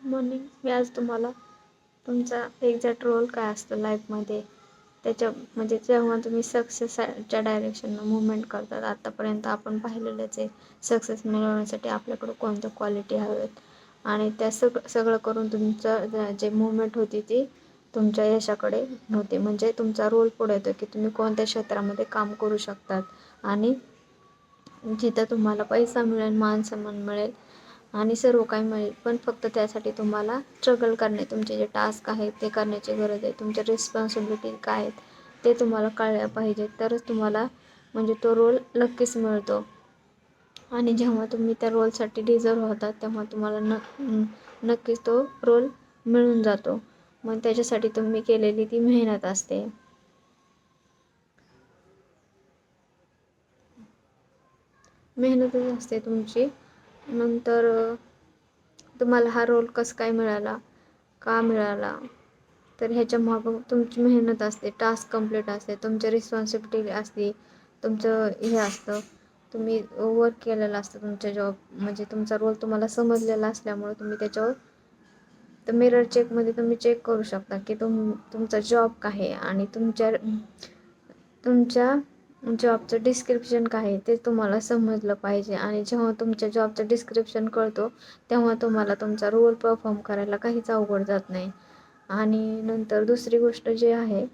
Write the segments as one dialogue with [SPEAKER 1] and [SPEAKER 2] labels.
[SPEAKER 1] Good morning. मी आज तुम्हाला तुमचा एक्झॅक्ट रोल काय असतं लाईफमध्ये त्याच्या म्हणजे जेव्हा तुम्ही सक्सेसच्या डायरेक्शननं मूवमेंट करतात. आत्तापर्यंत आपण पाहिलेलंच आहे सक्सेस मिळवण्यासाठी आपल्याकडं कोणत्या क्वालिटी हव्यात आणि त्या सगळं करून तुमचं जे मूवमेंट होती ती तुमच्या यशाकडे होते. म्हणजे तुमचा रोल पुढे येतो की तुम्ही कोणत्या क्षेत्रामध्ये काम करू शकतात आणि जिथं तुम्हाला पैसा मिळेल, मान-सन्मान मिळेल आणि सर्व काही मिळेल. पण फक्त त्यासाठी तुम्हाला स्ट्रगल करणे, तुमचे जे टास्क आहेत ते करण्याची गरज आहे. तुमच्या रिस्पॉन्सिबिलिटी काय आहेत ते तुम्हाला कळल्या पाहिजे. तरच तुम्हाला म्हणजे तो रोल नक्कीच मिळतो. आणि जेव्हा तुम्ही त्या रोलसाठी डिझर्व होतात तेव्हा तुम्हाला नक्कीच तो रोल मिळून जातो. मग त्याच्यासाठी तुम्ही केलेली ती मेहनत असते. मेहनतच असते तुमची. नंतर तुम्हाला हा रोल कसं काय मिळाला, का मिळाला, तर ह्याच्या मागं तुमची मेहनत असते, टास्क कंप्लीट असते, तुमची रिस्पॉन्सिबिलिटी असते, तुमचं हे असतं, तुम्ही वर्क केलेलं असतं तुमच्या जॉब म्हणजे तुमचा रोल तुम्हाला समजलेला असल्यामुळे तुम्ही त्याच्यावर तर मिरर चेकमध्ये तुम्ही चेक करू शकता की तुमचा जॉब काय आहे आणि तुमच्या जॉबचं डिस्क्रिप्शन काय आहे ते तुम्हाला समजलं पाहिजे. आणि जेव्हा तुमच्या जॉबचं डिस्क्रिप्शन कळतो तेव्हा तुम्हाला तुमचा रोल परफॉर्म करायला काहीच अवघड जात नाही. आणि नंतर दुसरी गोष्ट जी आहे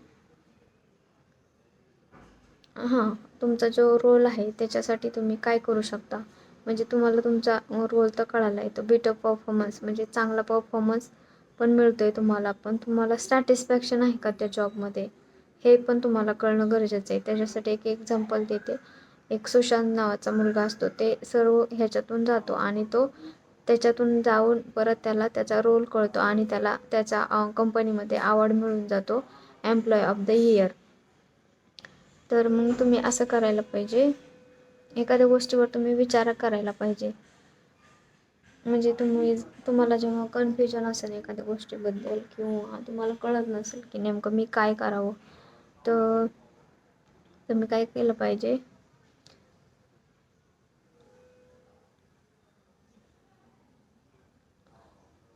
[SPEAKER 1] तुमचा जो रोल आहे त्याच्यासाठी तुम्ही काय करू शकता. म्हणजे तुम्हाला तुमचा रोल तर कळाला आहे, तो बेटर परफॉर्मन्स म्हणजे चांगला परफॉर्मन्स पण मिळतो आहे तुम्हाला. पण तुम्हाला सॅटिस्फॅक्शन आहे का त्या जॉबमध्ये हे पण तुम्हाला कळणं गरजेचं आहे. त्याच्यासाठी एक एक्झाम्पल देते. एक सुशांत नावाचा मुलगा असतो, ते सर्व ह्याच्यातून जातो आणि तो त्याच्यातून जाऊन परत त्याला त्याचा रोल कळतो आणि त्याला त्याच्या कंपनीमध्ये अवॉर्ड मिळून जातो, एम्प्लॉय ऑफ द इयर. तर मग तुम्ही असं करायला पाहिजे, एखाद्या गोष्टीवर तुम्ही विचार करायला पाहिजे. म्हणजे तुम्हाला जेव्हा कन्फ्युजन असेल एखाद्या गोष्टीबद्दल किंवा तुम्हाला कळत नसेल की नेमकं मी काय करावं, तर तुम्ही काय केलं पाहिजे,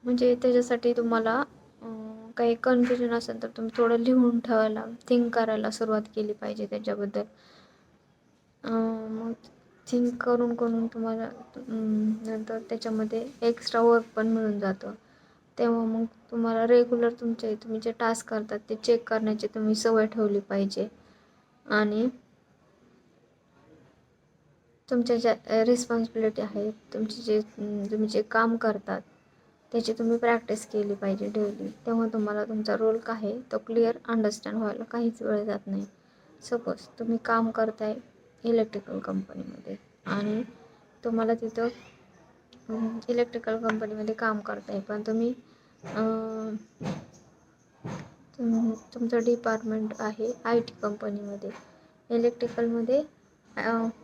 [SPEAKER 1] म्हणजे त्याच्यासाठी तुम्हाला काही कन्फ्युजन असेल तर तुम्ही थोडं लिहून ठेवायला, थिंक करायला सुरुवात केली पाहिजे त्याच्याबद्दल. मग थिंक करून करून तुम्हाला नंतर त्याच्यामध्ये एक्स्ट्रा वर्क पण मिळून जातं. तेव्हा मग तुम्हाला रेग्युलर तुम्ही जे टास्क करतात ते चेक करण्याची तुम्ही सवय ठेवली पाहिजे. आणि तुमच्या ज्या रिस्पॉन्सिबिलिटी आहेत, तुम्ही जे काम करतात त्याची तुम्ही प्रॅक्टिस केली पाहिजे डेली. तेव्हा तुम्हाला तुमचा रोल काय आहे तो क्लिअर अंडरस्टँड व्हायला काहीच वेळ जात नाही. सपोज तुम्ही काम करताय इलेक्ट्रिकल कंपनीमध्ये आणि तुम्हाला तिथं इलेक्ट्रिकल कंपनीमध्ये काम करताय, पण तुमचं डिपार्टमेंट आहे आय टी कंपनीमध्ये. इलेक्ट्रिकलमध्ये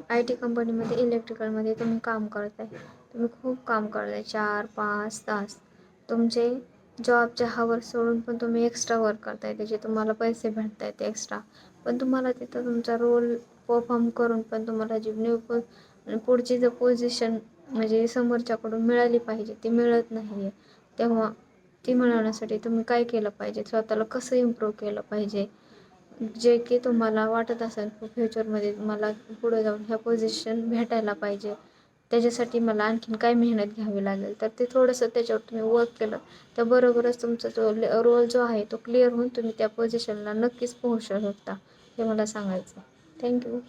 [SPEAKER 1] आय टी कंपनीमध्ये इलेक्ट्रिकलमध्ये तुम्ही काम करताय. तुम्ही खूप काम करताय 4-5 तास. तुमचे जॉबचे हावर्स सोडून पण तुम्ही एक्स्ट्रा वर्क करताय, त्याचे तुम्हाला पैसे भेटत आहेत एक्स्ट्रा. पण तुम्हाला तिथं तुमचा रोल परफॉर्म करून पण तुम्हाला जी पुढची जर पोझिशन म्हणजे समोरच्याकडून मिळाली पाहिजे ती मिळत नाही आहे. तेव्हा ती मिळवण्यासाठी तुम्ही काय केलं पाहिजे, स्वतःला कसं इम्प्रूव्ह केलं पाहिजे, जे की तुम्हाला वाटत असेल फ्युचरमध्ये मला पुढे जाऊन ह्या पोझिशन भेटायला पाहिजे, त्याच्यासाठी मला आणखीन काय मेहनत घ्यावी लागेल. तर ते थोडंसं त्याच्यावर तुम्ही वर्क केलं तर बरोबरच तुमचा जो रोल जो आहे तो क्लिअर होऊन तुम्ही त्या पोझिशनला नक्कीच पोहोचू शकता. हे मला सांगायचं. थँक्यू.